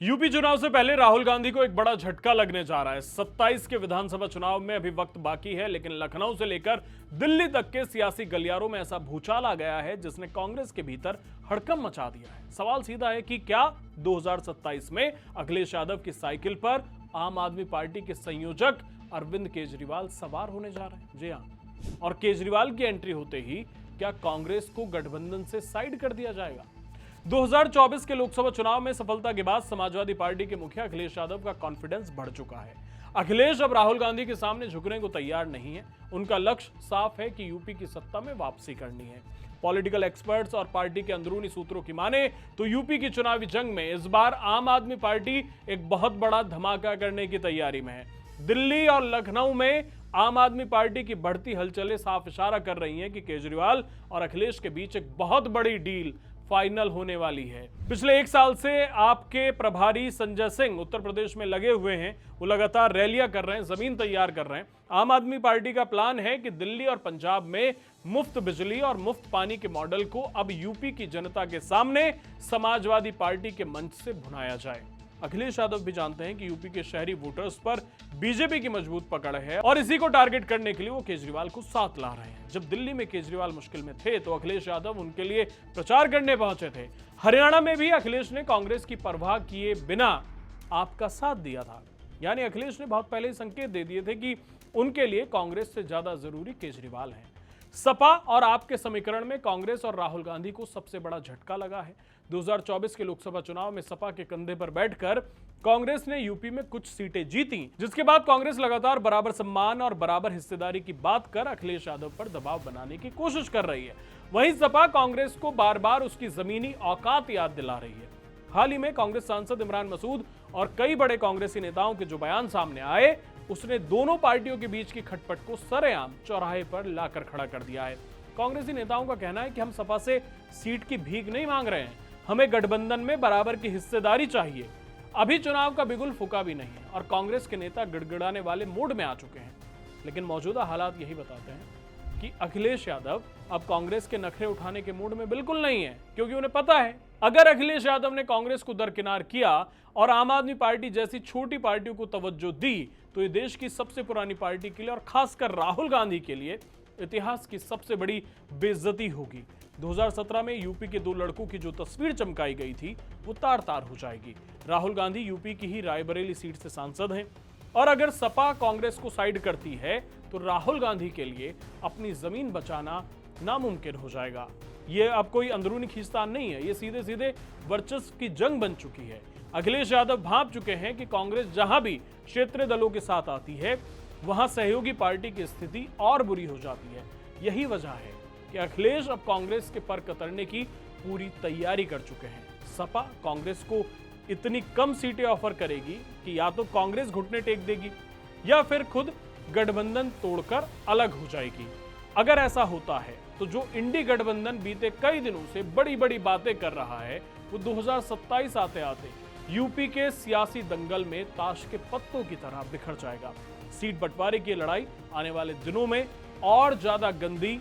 UP चुनाव से पहले राहुल गांधी को एक बड़ा झटका लगने जा रहा है। 27 के विधानसभा चुनाव में अभी वक्त बाकी है, लेकिन लखनऊ से लेकर दिल्ली तक के सियासी गलियारों में ऐसा भूचाल आ गया है जिसने कांग्रेस के भीतर हड़कंप मचा दिया है। सवाल सीधा है कि क्या 2027 में अखिलेश यादव की साइकिल पर आम आदमी पार्टी के संयोजक अरविंद केजरीवाल सवार होने जा रहे हैं? जी हां, और केजरीवाल की एंट्री होते ही क्या कांग्रेस को गठबंधन से साइड कर दिया जाएगा? 2024 के लोकसभा चुनाव में सफलता के बाद समाजवादी पार्टी के मुखिया अखिलेश यादव का कॉन्फिडेंस बढ़ चुका है। अखिलेश अब राहुल गांधी के सामने झुकने को तैयार नहीं है। उनका लक्ष्य साफ है कि यूपी की सत्ता में वापसी करनी है। पॉलिटिकल एक्सपर्ट्स और पार्टी के अंदरूनी सूत्रों की माने तो यूपी की चुनावी जंग में इस बार आम आदमी पार्टी एक बहुत बड़ा धमाका करने की तैयारी में है। दिल्ली और लखनऊ में आम आदमी पार्टी की बढ़ती हलचलें साफ इशारा कर रही हैं कि केजरीवाल और अखिलेश के बीच एक बहुत बड़ी डील फाइनल होने वाली है। पिछले एक साल से आपके प्रभारी संजय सिंह उत्तर प्रदेश में लगे हुए हैं। वो लगातार रैलियां कर रहे हैं, जमीन तैयार कर रहे हैं। आम आदमी पार्टी का प्लान है कि दिल्ली और पंजाब में मुफ्त बिजली और मुफ्त पानी के मॉडल को अब यूपी की जनता के सामने समाजवादी पार्टी के मंच से भुनाया जाए। अखिलेश यादव भी जानते हैं कि यूपी के शहरी वोटर्स पर बीजेपी की मजबूत पकड़ है और इसी को टारगेट करने के लिए वो केजरीवाल को साथ ला रहे हैं। जब दिल्ली में केजरीवाल मुश्किल में थे तो अखिलेश यादव उनके लिए प्रचार करने पहुंचे थे। हरियाणा में भी अखिलेश ने कांग्रेस की परवाह किए बिना आपका साथ दिया था। यानी अखिलेश ने बहुत पहले ही संकेत दे दिए थे कि उनके लिए कांग्रेस से ज्यादा जरूरी केजरीवाल है। सपा और आपके समीकरण में कांग्रेस और राहुल गांधी को सबसे बड़ा झटका लगा है। 2024 के लोकसभा चुनाव में सपा के कंधे पर बैठकर कांग्रेस ने यूपी में कुछ सीटें जीती, जिसके बाद कांग्रेस लगातार बराबर सम्मान और बराबर हिस्सेदारी की बात कर अखिलेश यादव पर दबाव बनाने की कोशिश कर रही है। वहीं सपा कांग्रेस को बार बार उसकी जमीनी औकात याद दिला रही है। हाल ही में कांग्रेस सांसद इमरान मसूद और कई बड़े कांग्रेसी नेताओं के जो बयान सामने आए, उसने दोनों पार्टियों के बीच की खटपट को सरेआम चौराहे पर लाकर खड़ा कर दिया है। कांग्रेसी नेताओं का कहना है कि हम सपा से सीट की भीख नहीं मांग रहे हैं, हमें गठबंधन में बराबर की हिस्सेदारी चाहिए। अभी चुनाव का बिगुल फूका भी नहीं है और कांग्रेस के नेता गिड़गिड़ाने वाले मूड में आ चुके हैं। लेकिन मौजूदा हालात यही बताते हैं कि अखिलेश यादव अब कांग्रेस के नखरे उठाने के मूड में बिल्कुल नहीं है, क्योंकि उन्हें पता है अगर अखिलेश यादव ने कांग्रेस को दरकिनार किया और आम आदमी पार्टी जैसी छोटी पार्टियों को तवज्जो दी तो ये देश की सबसे पुरानी पार्टी के लिए और खासकर राहुल गांधी के लिए इतिहास की सबसे बड़ी बेइज्जती होगी। 2017 में यूपी के दो लड़कों की जो तस्वीर चमकाई गई थी वो तार तार हो जाएगी। राहुल गांधी यूपी की ही रायबरेली सीट से सांसद हैं और अगर सपा कांग्रेस को साइड करती है तो राहुल गांधी के लिए अपनी जमीन बचाना नामुमकिन हो जाएगा। ये अब कोई अंदरूनी खींचतान नहीं है, ये सीधे सीधे वर्चस्व की जंग बन चुकी है। अखिलेश यादव भांप चुके हैं कि कांग्रेस जहां भी क्षेत्रीय दलों के साथ आती है वहां सहयोगी पार्टी की स्थिति और बुरी हो जाती है। यही वजह है कि अखिलेश अब कांग्रेस के पर कतरने की पूरी तैयारी कर चुके हैं। सपा कांग्रेस को इतनी कम सीटें ऑफर करेगी कि या तो कांग्रेस घुटने टेक देगी या फिर खुद गठबंधन तोड़कर अलग हो जाएगी। अगर ऐसा होता है तो जो इंडी गठबंधन बीते कई दिनों से बड़ी बड़ी बातें कर रहा है वो 2027 आते आते यूपी के सियासी दंगल में ताश के पत्तों की तरह बिखर जाएगा। सीट बंटवारे की लड़ाई आने वाले दिनों में और ज्यादा गंदी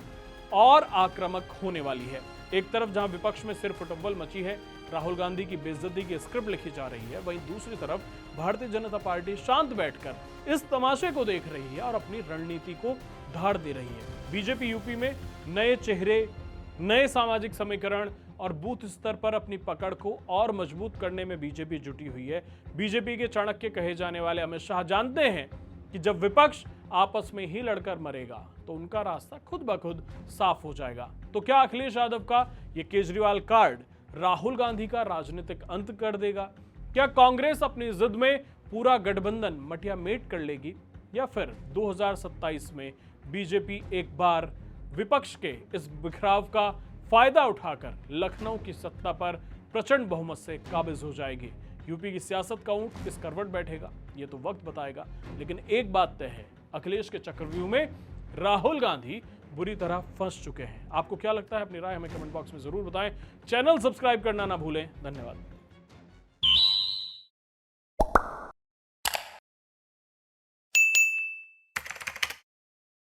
और आक्रामक होने वाली है। एक तरफ जहां विपक्ष में सिर्फ फुटबॉल मची है, राहुल गांधी की बेइज्जती की स्क्रिप्ट लिखी जा रही है, वहीं दूसरी तरफ भारतीय जनता पार्टी शांत बैठकर इस तमाशे को देख रही है और अपनी रणनीति को धार दे रही है। बीजेपी यूपी में नए चेहरे, नए सामाजिक समीकरण और बूथ स्तर पर अपनी पकड़ को और मजबूत करने में बीजेपी जुटी हुई है। बीजेपी के चाणक्य कहे जाने वाले अमित शाह जानते हैं कि जब विपक्ष आपस में ही लड़कर मरेगा तो उनका रास्ता खुद ब खुद साफ हो जाएगा। तो क्या अखिलेश यादव का ये केजरीवाल कार्ड राहुल गांधी का राजनीतिक अंत कर देगा? क्या कांग्रेस अपनी जिद में पूरा गठबंधन मटिया मेट कर लेगी या फिर 2027 में बीजेपी एक बार विपक्ष के इस बिखराव का फायदा उठाकर लखनऊ की सत्ता पर प्रचंड बहुमत से काबिज हो जाएगी? यूपी की सियासत का ऊंट किस करवट बैठेगा ये तो वक्त बताएगा, लेकिन एक बात तय है, अखिलेश के चक्रव्यूह में राहुल गांधी बुरी तरह फंस चुके हैं। आपको क्या लगता है? अपनी राय हमें कमेंट बॉक्स में जरूर बताएं। चैनल सब्सक्राइब करना ना भूलें। धन्यवाद।